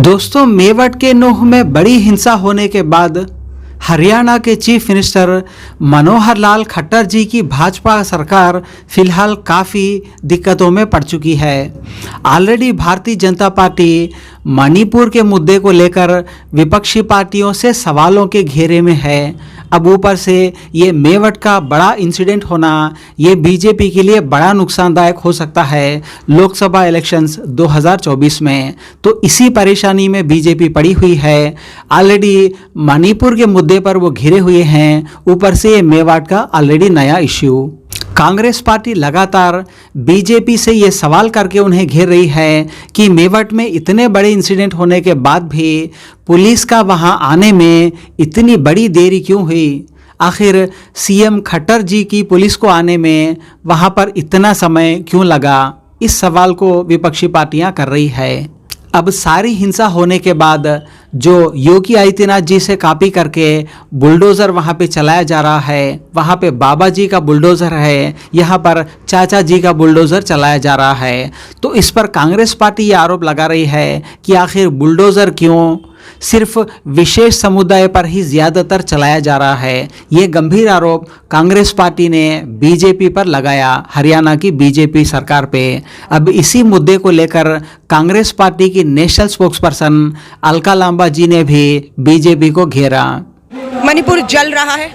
दोस्तों, मेवट के नूह में बड़ी हिंसा होने के बाद हरियाणा के चीफ मिनिस्टर मनोहर लाल खट्टर जी की भाजपा सरकार फिलहाल काफ़ी दिक्कतों में पड़ चुकी है। ऑलरेडी भारतीय जनता पार्टी मणिपुर के मुद्दे को लेकर विपक्षी पार्टियों से सवालों के घेरे में है। अब ऊपर से ये मेवट का बड़ा इंसिडेंट होना ये बीजेपी के लिए बड़ा नुकसानदायक हो सकता है लोकसभा इलेक्शंस 2024 में। तो इसी परेशानी में बीजेपी पड़ी हुई है। ऑलरेडी मणिपुर के मुद्दे पर वो घिरे हुए हैं, ऊपर से ये मेवाट का ऑलरेडी नया इश्यू। कांग्रेस पार्टी लगातार बीजेपी से ये सवाल करके उन्हें घेर रही है कि मेवट में इतने बड़े इंसिडेंट होने के बाद भी पुलिस का वहां आने में इतनी बड़ी देरी क्यों हुई। आखिर सीएम खट्टर जी की पुलिस को आने में वहां पर इतना समय क्यों लगा, इस सवाल को विपक्षी पार्टियां कर रही है। अब सारी हिंसा होने के बाद जो योगी आदित्यनाथ जी से कॉपी करके बुलडोज़र वहाँ पे चलाया जा रहा है, वहाँ पे बाबा जी का बुलडोज़र है, यहाँ पर चाचा जी का बुलडोज़र चलाया जा रहा है। तो इस पर कांग्रेस पार्टी ये आरोप लगा रही है कि आखिर बुलडोज़र क्यों सिर्फ विशेष समुदाय पर ही ज़्यादातर चलाया जा रहा है। ये गंभीर आरोप कांग्रेस पार्टी ने बीजेपी पर लगाया, हरियाणा की बीजेपी सरकार पे। अब इसी मुद्दे को लेकर कांग्रेस पार्टी की नेशनल स्पोक्सपर्सन अलका लांबा जी ने भी बीजेपी को घेरा। मणिपुर जल रहा है,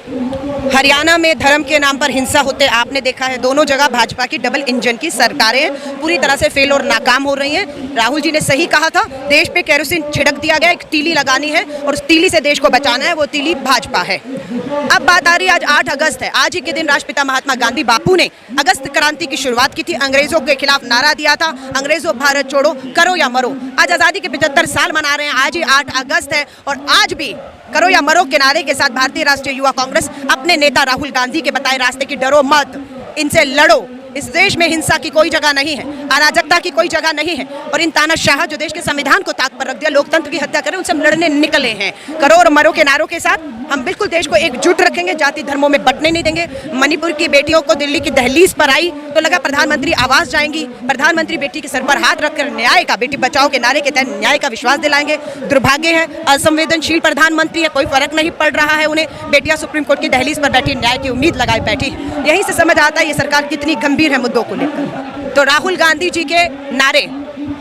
हरियाणा में धर्म के नाम पर हिंसा होते आपने देखा है। दोनों जगह भाजपा की डबल इंजन की सरकारें पूरी तरह से फेल और नाकाम हो रही हैं। राहुल जी ने सही कहा था, देश पे केरोसिन छिड़क दिया गया, एक तीली लगानी है और उस तीली से देश को बचाना है, वो तीली भाजपा है। अब बात आ रही है, आज 8 अगस्त है। आज ही के दिन राष्ट्रपिता महात्मा गांधी बापू ने अगस्त क्रांति की शुरुआत की थी। अंग्रेजों के खिलाफ नारा दिया था, अंग्रेजों भारत छोड़ो, करो या मरो। आज आज़ादी के 75 साल मना रहे हैं। आज ही 8 अगस्त है और आज भी करो या मरो के नारे के साथ भारतीय राष्ट्रीय युवा कांग्रेस अपने नेता राहुल गांधी के बताए रास्ते की डरो मत, इनसे लड़ो। इस देश में हिंसा की कोई जगह नहीं है, अराजकता की कोई जगह नहीं है और इन तानाशाह जो देश के संविधान को ताक पर रख दिया, लोकतंत्र की हत्या करें, उनसे हम लड़ने निकले हैं। करो और मरो के नारों के साथ हम बिल्कुल देश को एकजुट रखेंगे, जाति धर्मों में बंटने नहीं देंगे। मणिपुर की बेटियों को दिल्ली की दहलीज पर आई तो लगा प्रधानमंत्री आवास जाएंगी, प्रधानमंत्री बेटी के सर पर हाथ रखकर न्याय का, बेटी बचाओ के नारे के तहत न्याय का विश्वास दिलाएंगे। दुर्भाग्य है, असंवेदनशील प्रधानमंत्री है, कोई फर्क नहीं पड़ रहा है उन्हें। बेटियां सुप्रीम कोर्ट की दहलीज पर बैठी न्याय की उम्मीद लगाए बैठी। यहीं से समझ आता है ये सरकार कितनी गंभीर है मुद्दों को लेकर। तो राहुल गांधी जी के नारे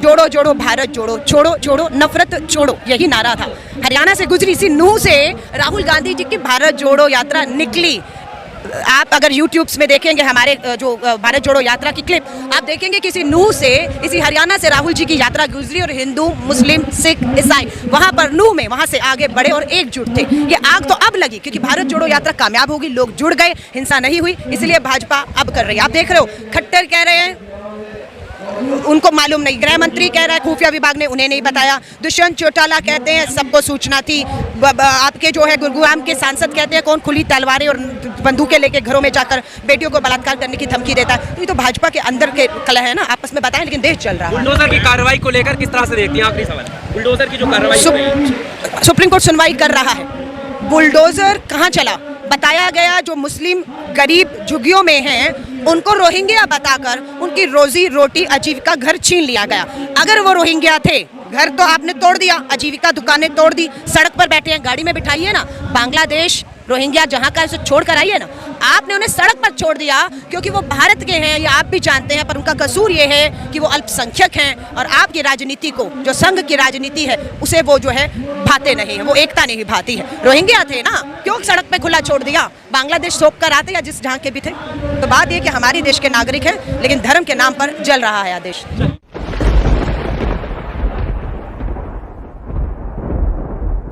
जोड़ो जोड़ो भारत जोड़ो, छोड़ो छोड़ो नफरत छोड़ो, यही नारा था। हरियाणा से गुजरी इसी नूह से राहुल गांधी जी की भारत जोड़ो यात्रा निकली। आप अगर यूट्यूब्स में देखेंगे हमारे जो भारत जोड़ो यात्रा की क्लिप, आप देखेंगे कि इसी नूह से, इसी हरियाणा से राहुल जी की यात्रा गुजरी और हिंदू, मुस्लिम, सिख, ईसाई वहां पर नूह में वहां से आगे बढ़े और एकजुट थे। ये आग तो अब लगी क्योंकि भारत जोड़ो यात्रा कामयाब होगी, लोग जुड़ गए, हिंसा नहीं हुई, इसलिए भाजपा अब कर रही है। आप देख रहे हो, खट्टर कह रहे हैं उनको मालूम नहीं, गृह मंत्री कह रहा है खुफिया विभाग ने उन्हें नहीं बताया, दुष्यंत चौटाला कहते हैं सबको सूचना थी, आपके जो है गुरुग्राम के सांसद कहते हैं कौन खुली तलवारें और बंदूकें लेके घरों में जाकर बेटियों को बलात्कार करने की धमकी देता है। तो ये तो भाजपा के अंदर के कलह है ना, आपस में बताएं, लेकिन देश चल रहा है। बुलडोजर की कार्रवाई को लेकर किस तरह से देखती हैं? आखिरी सवाल, बुलडोजर की जो कार्रवाई सुप्रीम कोर्ट सुनवाई कर रहा है। बुलडोजर कहाँ चला? बताया गया जो मुस्लिम गरीब झुग्गियों में हैं उनको रोहिंग्या बताकर उनकी रोजी रोटी आजीविका घर छीन लिया गया। अगर वो रोहिंग्या थे, घर तो आपने तोड़ दिया, आजीविका दुकानें तोड़ दी, सड़क पर बैठे हैं, गाड़ी में बिठाइए ना। बांग्लादेश रोहिंग्या जहाँ का उसे छोड़ कर आइए ना, आपने उन्हें सड़क पर छोड़ दिया क्योंकि वो भारत के हैं, ये आप भी जानते हैं, पर उनका कसूर ये है कि वो अल्पसंख्यक हैं और आपकी राजनीति को, जो संघ की राजनीति है, उसे वो जो है भाते नहीं है, वो एकता नहीं भाती है। रोहिंग्या थे ना, क्यों सड़क पे खुला छोड़ दिया? बांग्लादेश सौंप कर आते या जिस जहाँ के भी थे। तो बात ये कि हमारी देश के नागरिक हैं लेकिन धर्म के नाम पर जल रहा है देश।